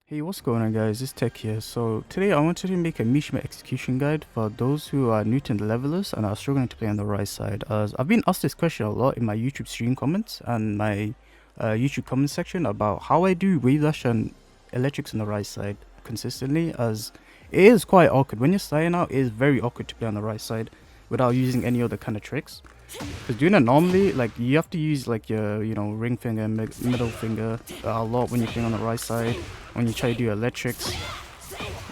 Hey, what's going on guys, it's Tech here. So today I wanted to make a Mishima execution guide for those who are new to the Leverless and are struggling to play on the right side. As I've been asked this question a lot in my YouTube stream comments and my YouTube comment section about how I do Wavedash and electrics on the right side consistently, as it is quite awkward. When you're starting out, it is very awkward to play on the right side without using any other kind of tricks. Because doing it normally, like, you have to use like your, ring finger and middle finger a lot when you're playing on the right side. When you try to do electrics,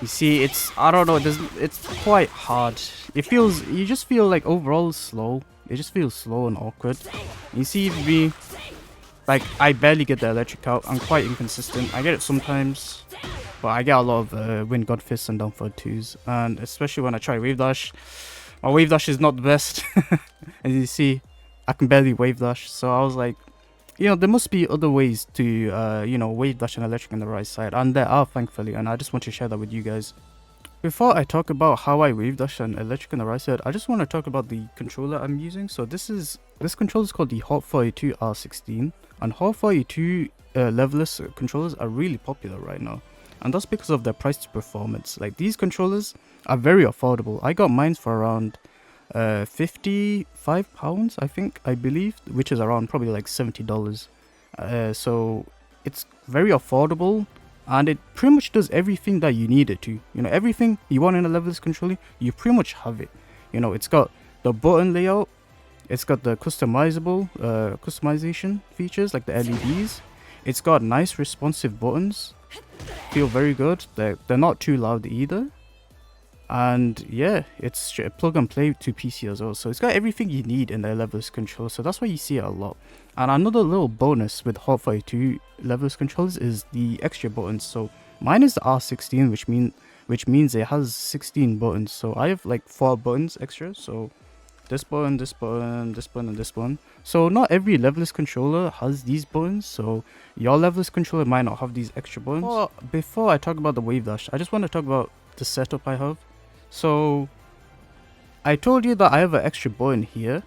you see, I don't know, it's quite hard. You just feel like overall slow. It just feels slow and awkward. You see me, like, I barely get the electric out. I'm quite inconsistent. I get it sometimes, but I get a lot of wind god fists and down forward twos. And especially when I try wave dash, my wave dash is not the best. As you see, I can barely wave dash. So I was like, there must be other ways to, wave dash and electric on the right side. And there are, thankfully. And I just want to share that with you guys. Before I talk about how I wave dash and electric on the right side, I just want to talk about the controller I'm using. So this controller is called the Hot 42 R16. And Hot 42 Leverless controllers are really popular right now. And that's because of their price to performance. Like, these controllers are very affordable. I got mine for around £55, I believe, which is around probably like $70. So it's very affordable, and it pretty much does everything that you need it to. Everything you want in a Leverless controller, you pretty much have it. It's got the button layout, it's got the customization features like the LEDs. It's got nice responsive buttons, feel very good. They're not too loud either. And yeah, it's plug and play to PC as well. So it's got everything you need in the Leverless controller. So that's why you see it a lot. And another little bonus with Hot 42 Leverless controllers is the extra buttons. So mine is the R16, which means it has 16 buttons. So I have like 4 buttons extra. So this button, this button, this button, and this button. So not every Leverless controller has these buttons. So your Leverless controller might not have these extra buttons. Before I talk about the wave dash, I just want to talk about the setup I have. So I told you that I have an extra button here.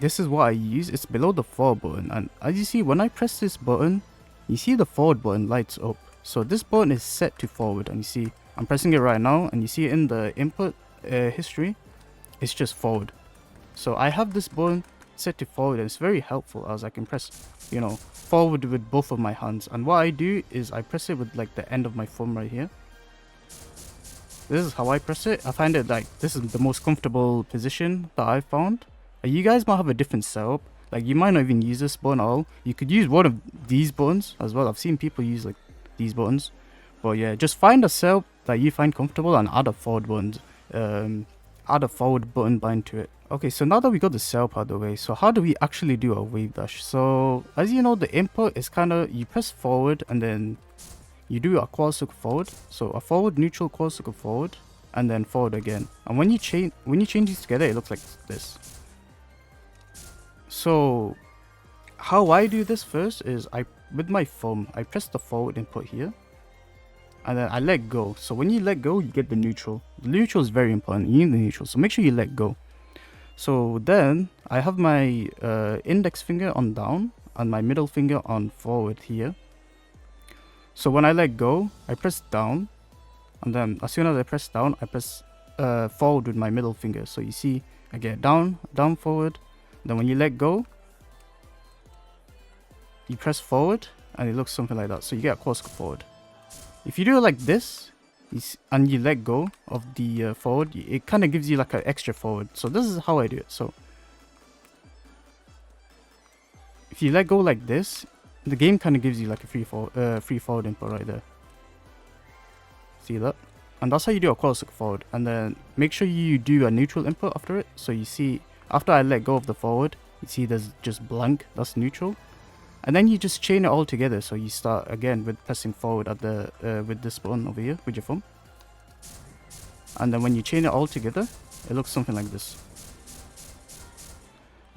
This is what I use. It's below the forward button, and as you see, when I press this button, you see the forward button lights up. So this button is set to forward, and you see I'm pressing it right now, and you see in the input history, it's just forward. So I have this button set to forward, and it's very helpful as I can press forward with both of my hands. And what I do is I press it with like the end of my thumb right here. This is how I press it. I find it like this is the most comfortable position that I've found. You guys might have a different setup. Like, you might not even use this button at all. You could use one of these buttons as well. I've seen people use like these buttons. But yeah, just find a setup that you find comfortable and add a forward button. Add a forward button bind to it. Okay, so now that we got the setup out of the way, so how do we actually do a wave dash? So as you know, the input is kind of, you press forward and then you do a quad circle forward. So a forward, neutral, quad circle forward, and then forward again. And when you change these together, it looks like this. So how I do this first is with my thumb, I press the forward input here, and then I let go. So when you let go, you get the neutral. The neutral is very important. You need the neutral, so make sure you let go. So then I have my index finger on down and my middle finger on forward here. So when I let go, I press down, and then as soon as I press down, I press forward with my middle finger. So you see, I get down, down, forward. Then when you let go, you press forward, and it looks something like that. So you get a quad circle forward. If you do it like this, and you let go of the forward, it kind of gives you like an extra forward. So this is how I do it. So if you let go like this, the game kind of gives you like a free forward input right there. See that? And that's how you do a quad circle forward. And then make sure you do a neutral input after it. So you see, after I let go of the forward, you see there's just blank. That's neutral. And then you just chain it all together. So you start again with pressing forward at the with this button over here with your thumb. And then when you chain it all together, it looks something like this.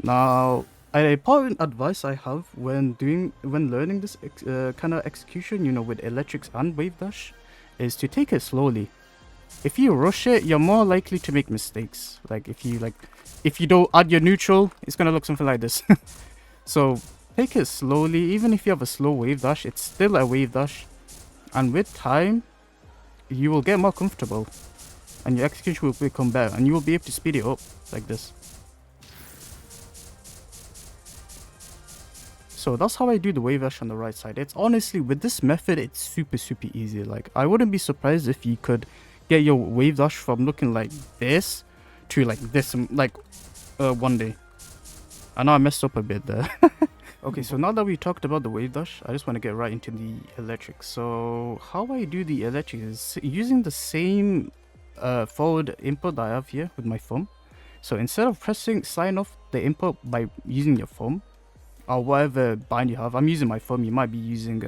Now, an important advice I have when learning this kind of execution, with electrics and wave dash, is to take it slowly. If you rush it, you're more likely to make mistakes. Like if you don't add your neutral, it's gonna look something like this. So take it slowly. Even if you have a slow wave dash, it's still a wave dash. And with time, you will get more comfortable, and your execution will become better, and you will be able to speed it up like this. So that's how I do the Wavedash on the right side. It's honestly, with this method, it's super easy. Like, I wouldn't be surprised if you could get your Wavedash from looking like this to like this, like one day. I know I messed up a bit there. Okay, so now that we talked about the Wavedash, I just want to get right into the electric. So how I do the electric is using the same forward input that I have here with my thumb. So instead of sliding off the input by using your thumb, or whatever bind you have, I'm using my thumb. You might be using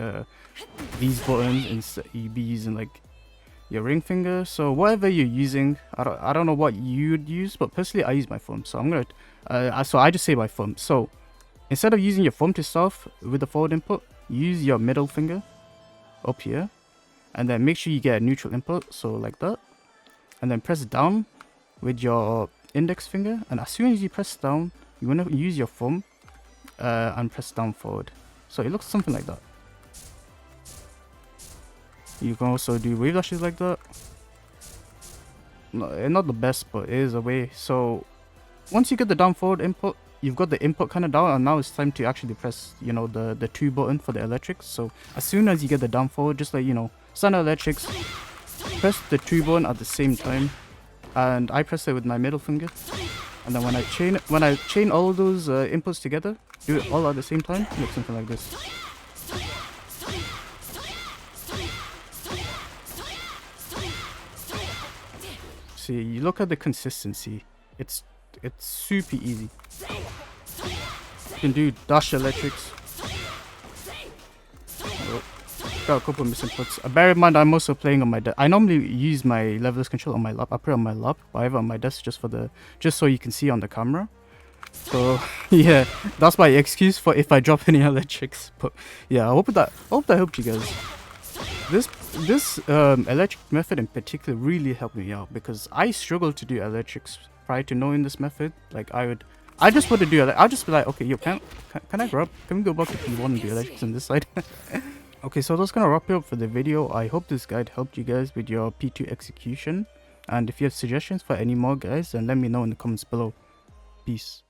these buttons, instead you'd be using like your ring finger. So whatever you're using, I don't know what you'd use, but personally I use my thumb. So I'm gonna so I just say my thumb. So instead of using your thumb to start off with the forward input, use your middle finger up here, and then make sure you get a neutral input, so like that, and then press down with your index finger, and as soon as you press down, you want to use your thumb and press down forward. So it looks something like that. You can also do wave dashes like that. No, not the best, but it is a way. So once you get the down forward input, you've got the input kind of down, and now it's time to actually press, you know, the 2 button for the electrics. So as soon as you get the down forward, just like, you know, standard electrics, press the 2 button at the same time, and I press it with my middle finger. And then when I chain all of those inputs together, do it all at the same time, make something like this. See, you look at the consistency. It's super easy. You can do dash electrics. Oh, got a couple of misinputs. Bear in mind, I'm also playing on my desk. I normally use my Leverless control on my lap. I put it on my lap, but I have it on my desk just so you can see on the camera. So yeah, that's my excuse for if I drop any electrics. But yeah, I hope that helped you guys. This electric method in particular really helped me out, because I struggled to do electrics prior to knowing this method. Like I just want to do it. I'll just be like, okay, yo, can I grab? Can we go back to P1 and do electrics on this side? Okay, so that's gonna wrap it up for the video. I hope this guide helped you guys with your P2 execution. And if you have suggestions for any more, guys, then let me know in the comments below. Peace.